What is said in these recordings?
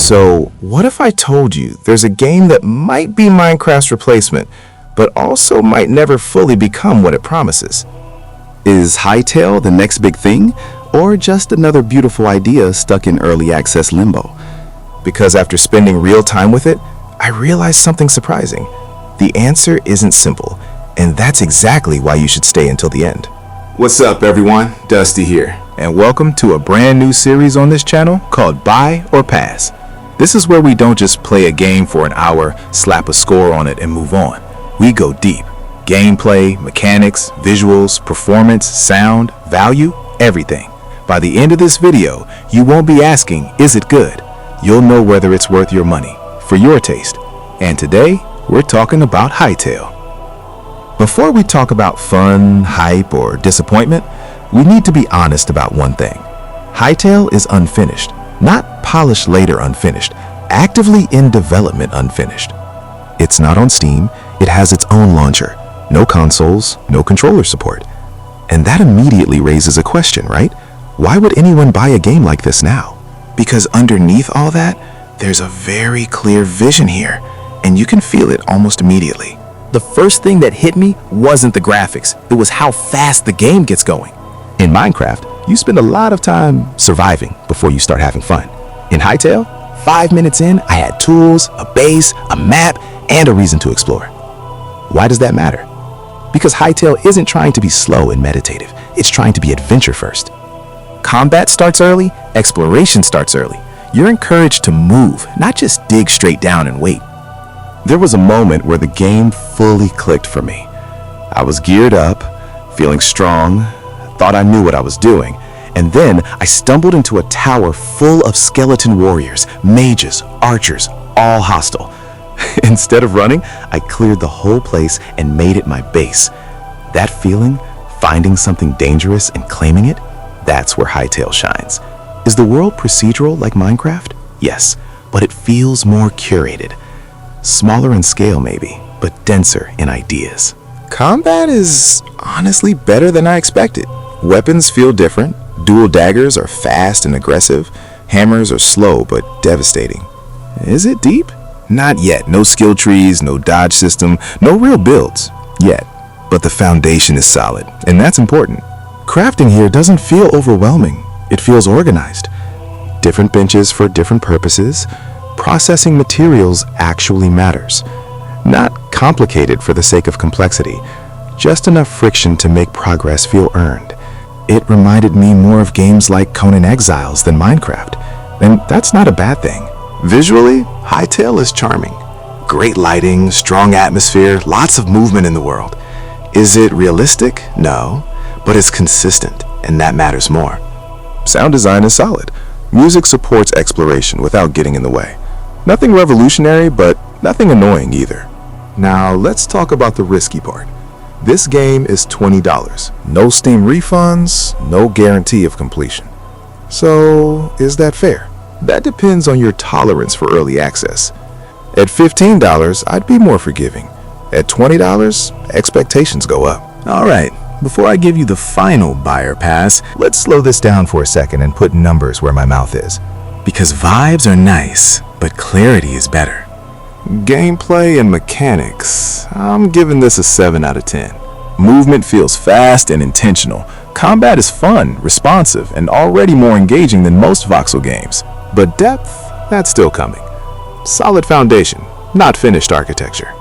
So, what if I told you there's a game that might be Minecraft's replacement, but also might never fully become what it promises? Is Hytale the next big thing, or just another beautiful idea stuck in early access limbo? Because after spending real time with it, I realized something surprising. The answer isn't simple, and that's exactly why you should stay until the end. What's up, everyone? Dusty here, and welcome to a brand new series on this channel called Buy or Pass. This is where we don't just play a game for an hour, slap a score on it, and move on. We go deep. Gameplay, mechanics, visuals, performance, sound, value, everything. By the end of this video, you won't be asking, is it good? You'll know whether it's worth your money, for your taste. And today, we're talking about Hytale. Before we talk about fun, hype, or disappointment, we need to be honest about one thing. Hytale is unfinished, not polished later unfinished, actively in development unfinished. It's not on Steam, it has its own launcher, no consoles, no controller support. And that immediately raises a question, right? Why would anyone buy a game like this now? Because underneath all that, there's a very clear vision here, and you can feel it almost immediately. The first thing that hit me wasn't the graphics, it was how fast the game gets going. In Minecraft, you spend a lot of time surviving before you start having fun. In Hytale, 5 minutes in, I had tools, a base, a map, and a reason to explore. Why does that matter? Because Hytale isn't trying to be slow and meditative, it's trying to be adventure first. Combat starts early, exploration starts early. You're encouraged to move, not just dig straight down and wait. There was a moment where the game fully clicked for me. I was geared up, feeling strong, thought I knew what I was doing, and then I stumbled into a tower full of skeleton warriors, mages, archers, all hostile. Instead of running, I cleared the whole place and made it my base. That feeling, finding something dangerous and claiming it, that's where Hytale shines. Is the world procedural like Minecraft? Yes, but it feels more curated. Smaller in scale maybe, but denser in ideas. Combat is honestly better than I expected. Weapons feel different. Dual daggers are fast and aggressive. Hammers are slow but devastating. Is it deep? Not yet. No skill trees, no dodge system, no real builds yet. But the foundation is solid, and that's important. Crafting here doesn't feel overwhelming. It feels organized. Different benches for different purposes. Processing materials actually matters. Not complicated for the sake of complexity, just enough friction to make progress feel earned. It reminded me more of games like Conan Exiles than Minecraft, and that's not a bad thing. Visually, Hytale is charming. Great lighting, strong atmosphere, lots of movement in the world. Is it realistic? No, but it's consistent, and that matters more. Sound design is solid. Music supports exploration without getting in the way. Nothing revolutionary, but nothing annoying either. Now, let's talk about the risky part. This game is $20. No Steam refunds, no guarantee of completion. So, is that fair? That depends on your tolerance for early access. At $15, I'd be more forgiving. At $20, expectations go up. All right, before I give you the final buyer pass, let's slow this down for a second and put numbers where my mouth is. Because vibes are nice, but clarity is better. Gameplay and mechanics, I'm giving this a 7 out of 10. Movement feels fast and intentional. Combat is fun, responsive, and already more engaging than most Voxel games. But depth, that's still coming. Solid foundation, not finished architecture.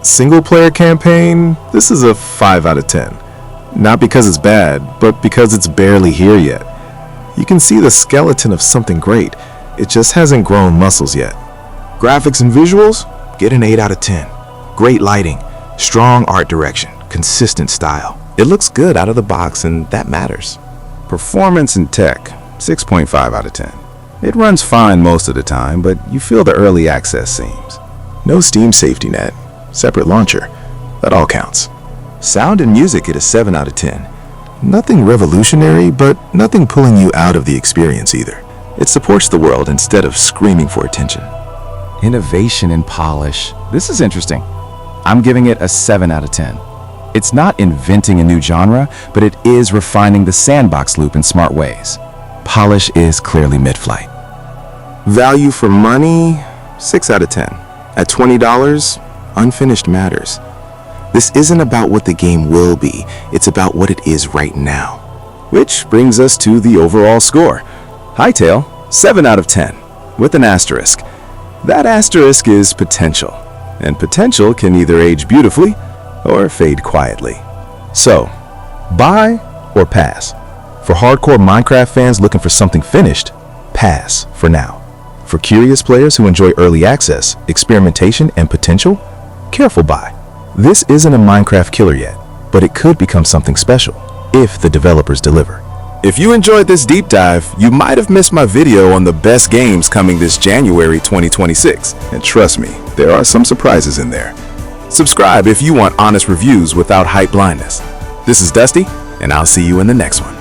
Single-player campaign, this is a 5 out of 10. Not because it's bad, but because it's barely here yet. You can see the skeleton of something great. It just hasn't grown muscles yet. Graphics and visuals, get an 8 out of 10. Great lighting, strong art direction, consistent style. It looks good out of the box, and that matters. Performance and tech, 6.5 out of 10. It runs fine most of the time, but you feel the early access seams. No Steam safety net, separate launcher, that all counts. Sound and music get a 7 out of 10. Nothing revolutionary, but nothing pulling you out of the experience either. It supports the world instead of screaming for attention. Innovation and polish. This is interesting. I'm giving it a 7 out of 10. It's not inventing a new genre, but it is refining the sandbox loop in smart ways. Polish is clearly mid-flight. Value for money, 6 out of 10. At $20, unfinished matters. This isn't about what the game will be, it's about what it is right now. Which brings us to the overall score. Hytale, 7 out of 10, with an asterisk. That asterisk is potential, and potential can either age beautifully or fade quietly. So, buy or pass? For hardcore Minecraft fans looking for something finished, pass for now. For curious players who enjoy early access, experimentation, and potential, careful buy. This isn't a Minecraft killer yet, but it could become something special if the developers deliver. If you enjoyed this deep dive, you might have missed my video on the best games coming this January 2026. And trust me, there are some surprises in there. Subscribe if you want honest reviews without hype blindness. This is Dusty, and I'll see you in the next one.